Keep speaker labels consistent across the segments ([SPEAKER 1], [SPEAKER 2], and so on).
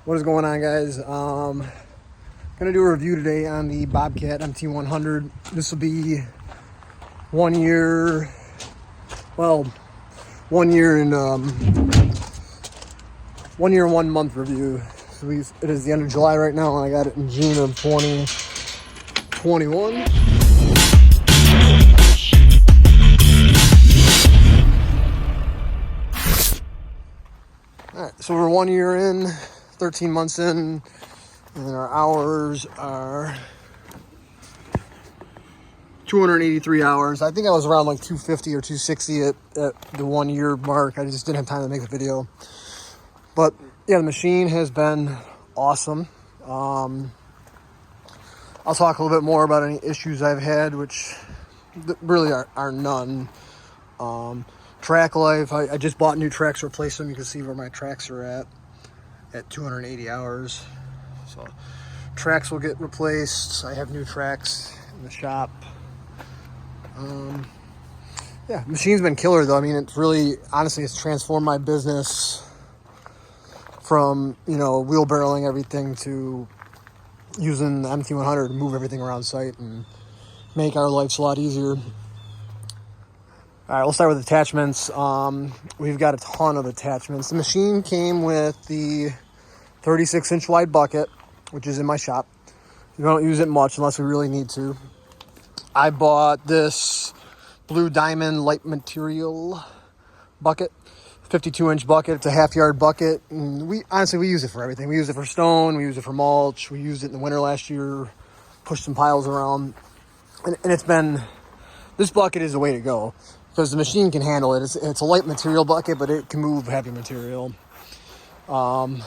[SPEAKER 1] What is going on, guys? Gonna do a review today on the Bobcat MT100. This will be 1 year, well, 1 year and 1 year and 1 month review. So it is the end of July right now, and I got it in June of 2021. All right, so we're 1 year in, 13 months in, and our hours are 283 hours. I think I was around like 250 or 260 at the 1 year mark. I just didn't have time to make the video. But yeah, the machine has been awesome. I'll talk a little bit more about any issues I've had, which really are none. Track life, I just bought new tracks to replace them. You can see where my tracks are at 280 hours. So tracks will get replaced. I have new tracks in the shop. Yeah, machine's been killer though. I mean, it's really, honestly, it's transformed my business from, wheelbarrowing everything to using the MT100 to move everything around site and make our lives a lot easier. All right, we'll start with attachments. We've got a ton of attachments. The machine came with the 36-inch wide bucket, which is in my shop. We don't use it much unless we really need to. I bought this blue diamond light material bucket, 52-inch bucket. It's a half-yard bucket. And we use it for everything. We use it for stone. We use it for mulch. We used it in the winter last year, pushed some piles around. And it's been, this bucket is the way to go because the machine can handle it. It's a light material bucket, but it can move heavy material. Backhoe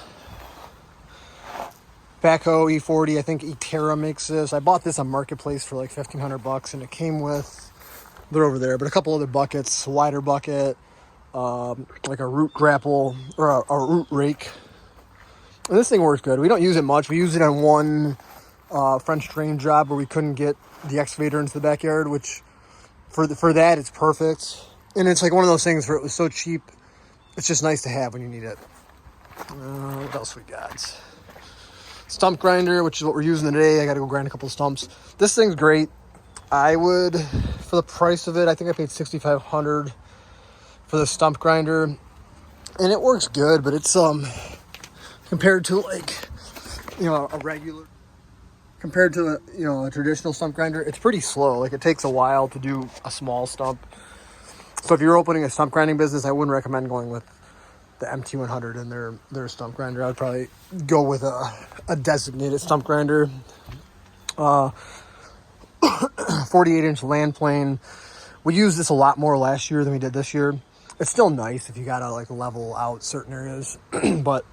[SPEAKER 1] E40, I think Eterra makes this. I bought this on Marketplace for like $1,500, and it came with, they're over there, but a couple other buckets, wider bucket, like a root grapple or a root rake. And this thing works good. We don't use it much. We use it on one French drain job where we couldn't get the excavator into the backyard, which for that it's perfect. And it's like one of those things where it was so cheap, it's just nice to have when you need it. What else we got? Stump grinder, which is what we're using today. I got to go grind a couple of stumps. This thing's great. I would, for the price of it, I think I paid $6,500 for the stump grinder, and it works good. But it's compared to like a regular, compared to a traditional stump grinder, it's pretty slow. Like it takes a while to do a small stump. So if you're opening a stump grinding business, I wouldn't recommend going with the MT100 and their stump grinder. I would probably go with a designated stump grinder. 48-inch land plane. We used this a lot more last year than we did this year. It's still nice if you gotta like level out certain areas, but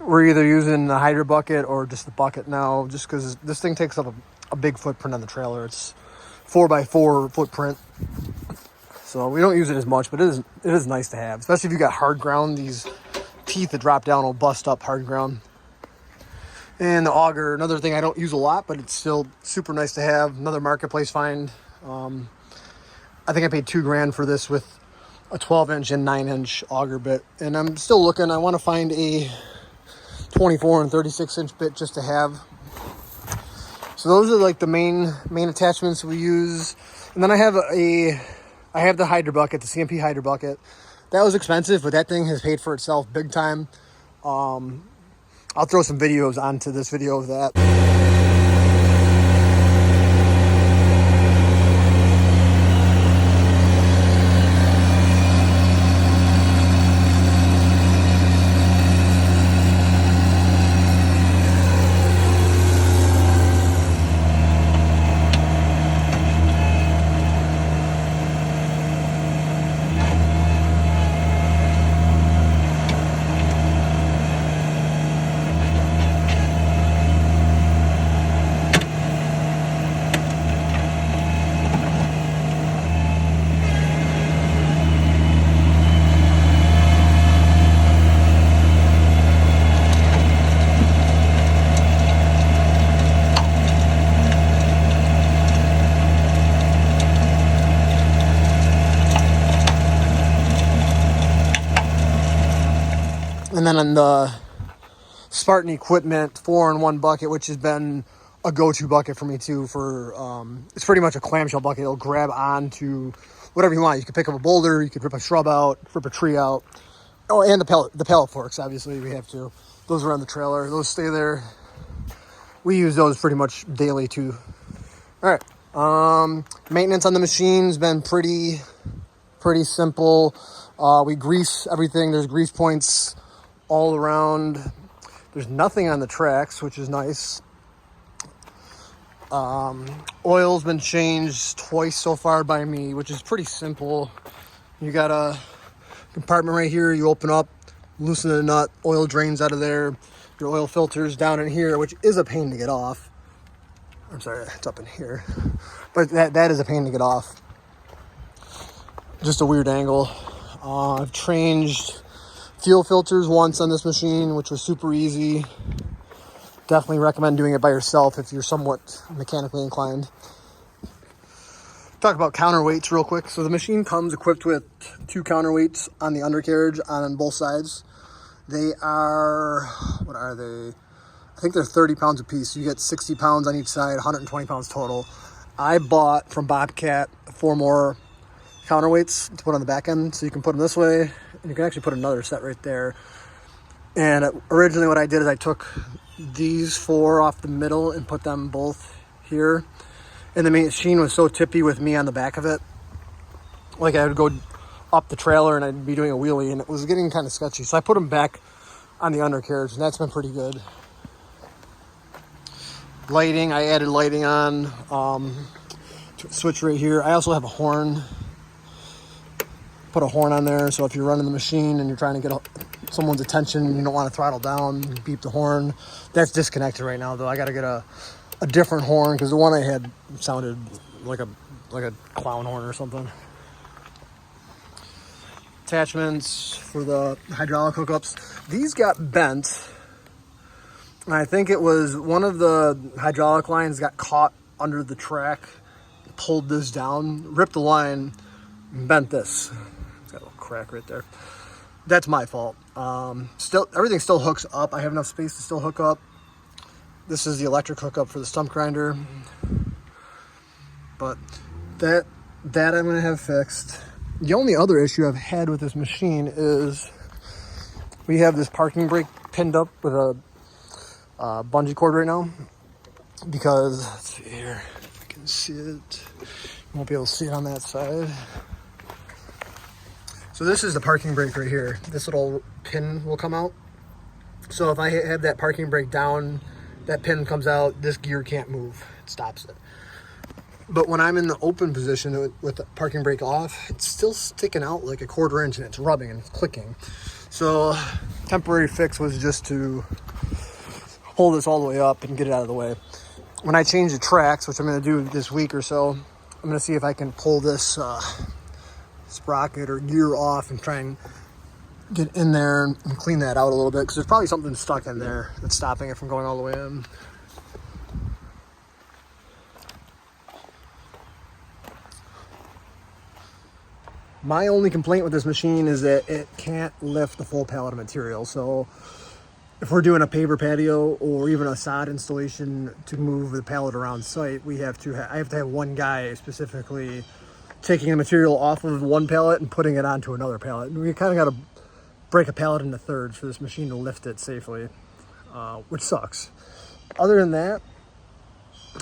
[SPEAKER 1] we're either using the hydro bucket or just the bucket now, just because this thing takes up a big footprint on the trailer. It's 4x4 footprint. So we don't use it as much, but it is nice to have, especially if you got hard ground. These teeth that drop down will bust up hard ground. And the auger, another thing I don't use a lot, but it's still super nice to have. Another Marketplace find. I think I paid $2,000 for this with a 12-inch and 9-inch auger bit. And I'm still looking. I want to find a 24 and 36-inch bit just to have. So those are like the main attachments we use. And then I have the hydro bucket, the CMP hydro bucket. That was expensive, but that thing has paid for itself big time. I'll throw some videos onto this video of that. And then on the Spartan Equipment 4-in-1 bucket, which has been a go-to bucket for me too. For it's pretty much a clamshell bucket. It'll grab onto whatever you want. You could pick up a boulder, you could rip a shrub out, rip a tree out. Oh, and the pellet forks, obviously we have to. Those are on the trailer. Those stay there. We use those pretty much daily too. All right. Maintenance on the machine's been pretty simple. We grease everything. There's grease points all around. There's nothing on the tracks, which is nice. Oil's been changed twice so far by me, which is pretty simple. You got a compartment right here. You open up, loosen the nut, oil drains out of there. Your oil filter's down in here, which is a pain to get off. I'm sorry, it's up in here. But that is a pain to get off. Just a weird angle. I've changed fuel filters once on this machine, which was super easy. Definitely recommend doing it by yourself if you're somewhat mechanically inclined. Talk about counterweights real quick. So the machine comes equipped with 2 counterweights on the undercarriage on both sides. They are, what are they? I think they're 30 pounds a piece. So you get 60 pounds on each side, 120 pounds total. I bought from Bobcat 4 more counterweights to put on the back end. So you can put them this way, and you can actually put another set right there. And originally what I did is I took these 4 off the middle and put them both here. And the machine was so tippy with me on the back of it. Like I would go up the trailer and I'd be doing a wheelie and it was getting kind of sketchy. So I put them back on the undercarriage and that's been pretty good. Lighting, I added lighting on. Switch right here. I also have a horn. Put a horn on there, so if you're running the machine and you're trying to get someone's attention and you don't want to throttle down, you beep the horn. That's disconnected right now though. I got to get a different horn because the one I had sounded like a clown horn or something. Attachments for the hydraulic hookups. These got bent. And I think it was one of the hydraulic lines got caught under the track, pulled this down, ripped the line, and bent this. It's got a little crack right there. That's my fault. Still, everything still hooks up. I have enough space to still hook up. This is the electric hookup for the stump grinder. But that I'm gonna have fixed. The only other issue I've had with this machine is we have this parking brake pinned up with a bungee cord right now. Because, let's see here, if you can see it. You won't be able to see it on that side. So this is the parking brake right here. This little pin will come out. So if I have that parking brake down, that pin comes out, this gear can't move. It stops it. But when I'm in the open position with the parking brake off, it's still sticking out like a 1/4 inch and it's rubbing and it's clicking. So temporary fix was just to pull this all the way up and get it out of the way. When I change the tracks, which I'm going to do this week or so, I'm going to see if I can pull this sprocket or gear off and try and get in there and clean that out a little bit because there's probably something stuck in there that's stopping it from going all the way in. My only complaint with this machine is that it can't lift the full pallet of material. So if we're doing a paver patio or even a sod installation to move the pallet around site, I have to have one guy specifically taking the material off of one pallet and putting it onto another pallet. And we kind of got to break a pallet into thirds for this machine to lift it safely, which sucks. Other than that,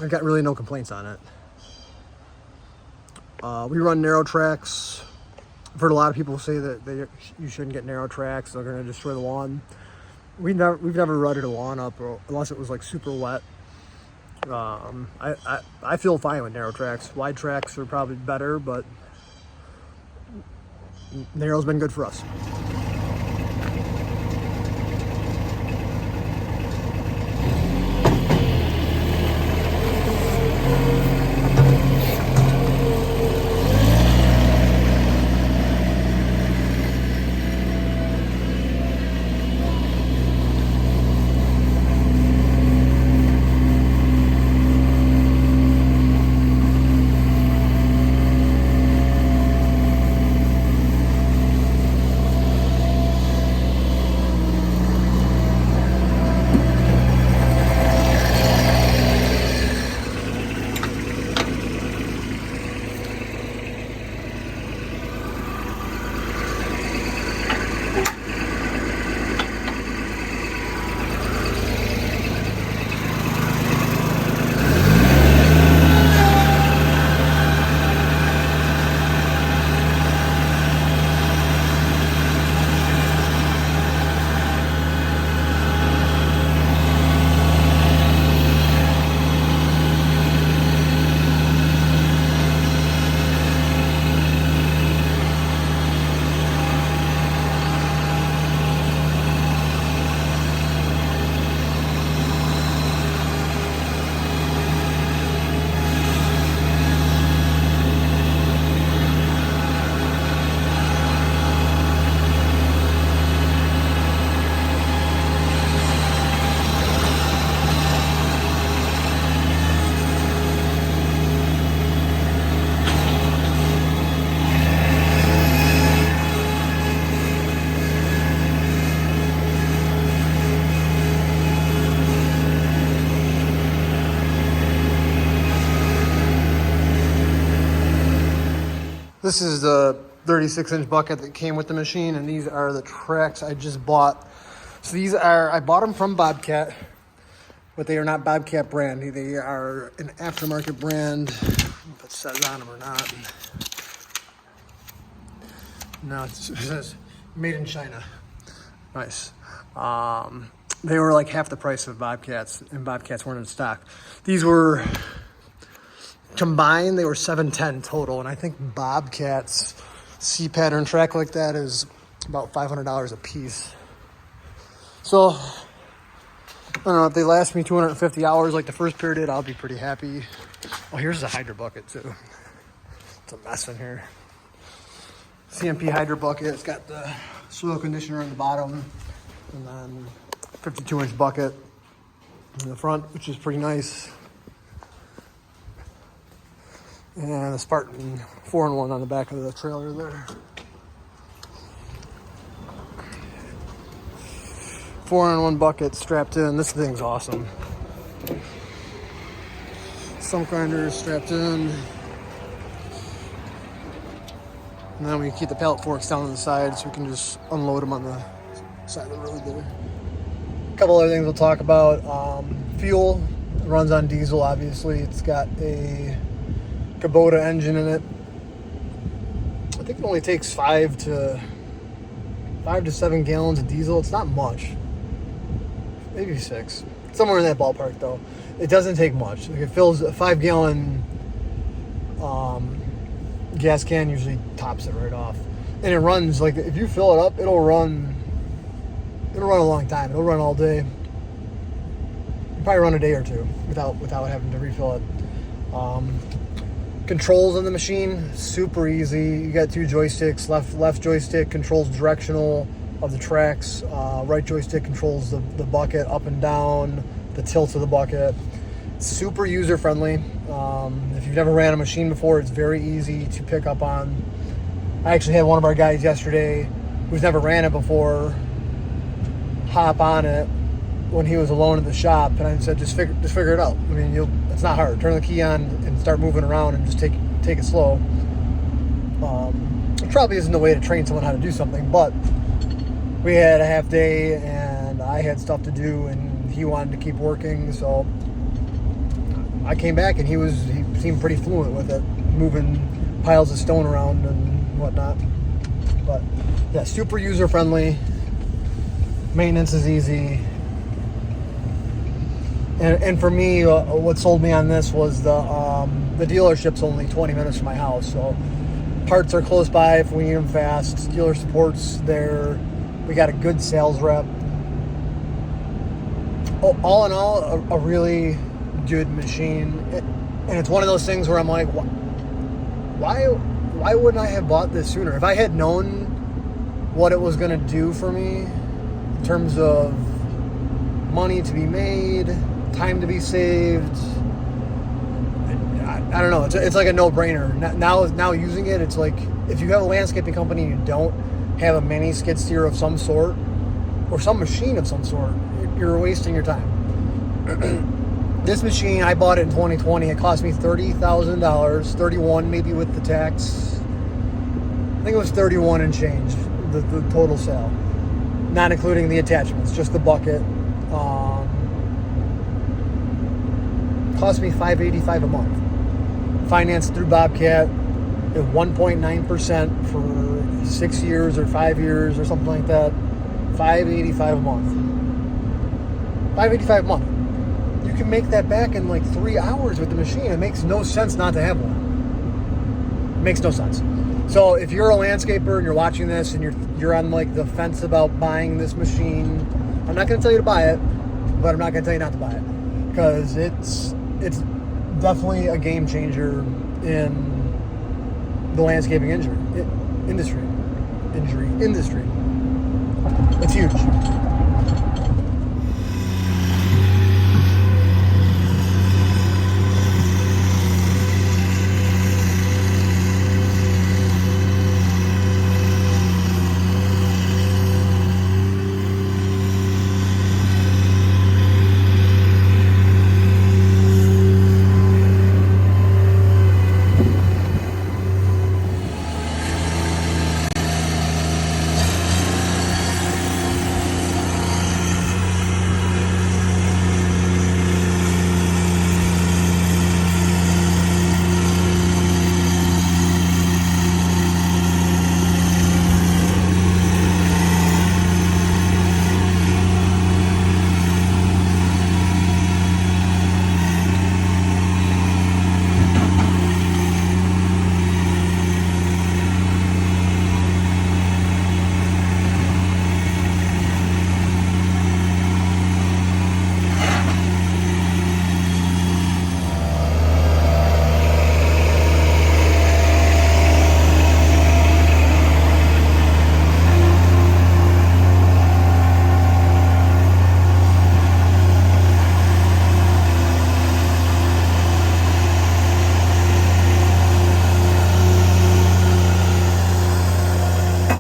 [SPEAKER 1] I've got really no complaints on it. We run narrow tracks. I've heard a lot of people say that you shouldn't get narrow tracks. They're going to destroy the lawn. We've never rutted a lawn up unless it was like super wet. I feel fine with narrow tracks. Wide tracks are probably better, but narrow's been good for us. This is the 36-inch bucket that came with the machine, and these are the tracks I just bought. So these are, I bought them from Bobcat, but they are not Bobcat brand. They are an aftermarket brand. I don't know if it says on them or not. No, it says made in China. Nice. They were like half the price of Bobcats, and Bobcats weren't in stock. These were combined, they were $710 total, and I think Bobcat's C-pattern track like that is about $500 a piece. So, I don't know, if they last me 250 hours like the first pair did, I'll be pretty happy. Oh, here's the Hydro bucket too. It's a mess in here. CMP Hydro bucket, it's got the soil conditioner on the bottom, and then 52-inch bucket in the front, which is pretty nice. And a Spartan 4-in-1 on the back of the trailer there. 4-in-1 bucket strapped in. This thing's awesome. Stump grinder strapped in. And then we keep the pallet forks down on the side so we can just unload them on the side of the road there. A couple other things we'll talk about. Fuel runs on diesel, obviously. It's got a Kubota engine in it. I think it only takes 5 to 7 gallons of diesel. It's not much. Maybe 6. Somewhere in that ballpark, though. It doesn't take much. Like, it fills a 5-gallon gas can, usually tops it right off. And it runs, like, if you fill it up, it'll run a long time. It'll run all day. You'll probably run a day or two without having to refill it. Controls on the machine, super easy. You got 2 joysticks. Left joystick controls directional of the tracks. Right joystick controls the bucket up and down, the tilt of the bucket. Super user friendly. If you've never ran a machine before, it's very easy to pick up on. I actually had one of our guys yesterday who's never ran it before hop on it when he was alone at the shop, and I said, just figure it out. I mean, it's not hard. Turn the key on and start moving around and just take it slow. It probably isn't the way to train someone how to do something, but we had a half day and I had stuff to do and he wanted to keep working, so I came back and he seemed pretty fluent with it, moving piles of stone around and whatnot. But yeah, super user friendly. Maintenance is easy. And for me, what sold me on this was the dealership's only 20 minutes from my house, so parts are close by if we need them fast. Dealer support's there. We got a good sales rep. All in all, a really good machine. And it's one of those things where I'm like, why wouldn't I have bought this sooner? If I had known what it was going to do for me in terms of money to be made, time to be saved, I don't know. It's like a no-brainer. Now using it, it's like if you have a landscaping company and you don't have a mini skid steer of some sort or some machine of some sort, you're wasting your time. This machine, I bought it in 2020. It cost me $30,000, $31 maybe with the tax. I think it was 31 and change, the total sale, not including the attachments, just the bucket. Cost me $585 a month. Financed through Bobcat at 1.9% for 6 years or 5 years or something like that. $585 a month. $585 a month. You can make that back in like 3 hours with the machine. It makes no sense not to have one. It makes no sense. So if you're a landscaper and you're watching this and you're on like the fence about buying this machine, I'm not going to tell you to buy it, but I'm not going to tell you not to buy it, because it's definitely a game changer in the landscaping industry. It's huge.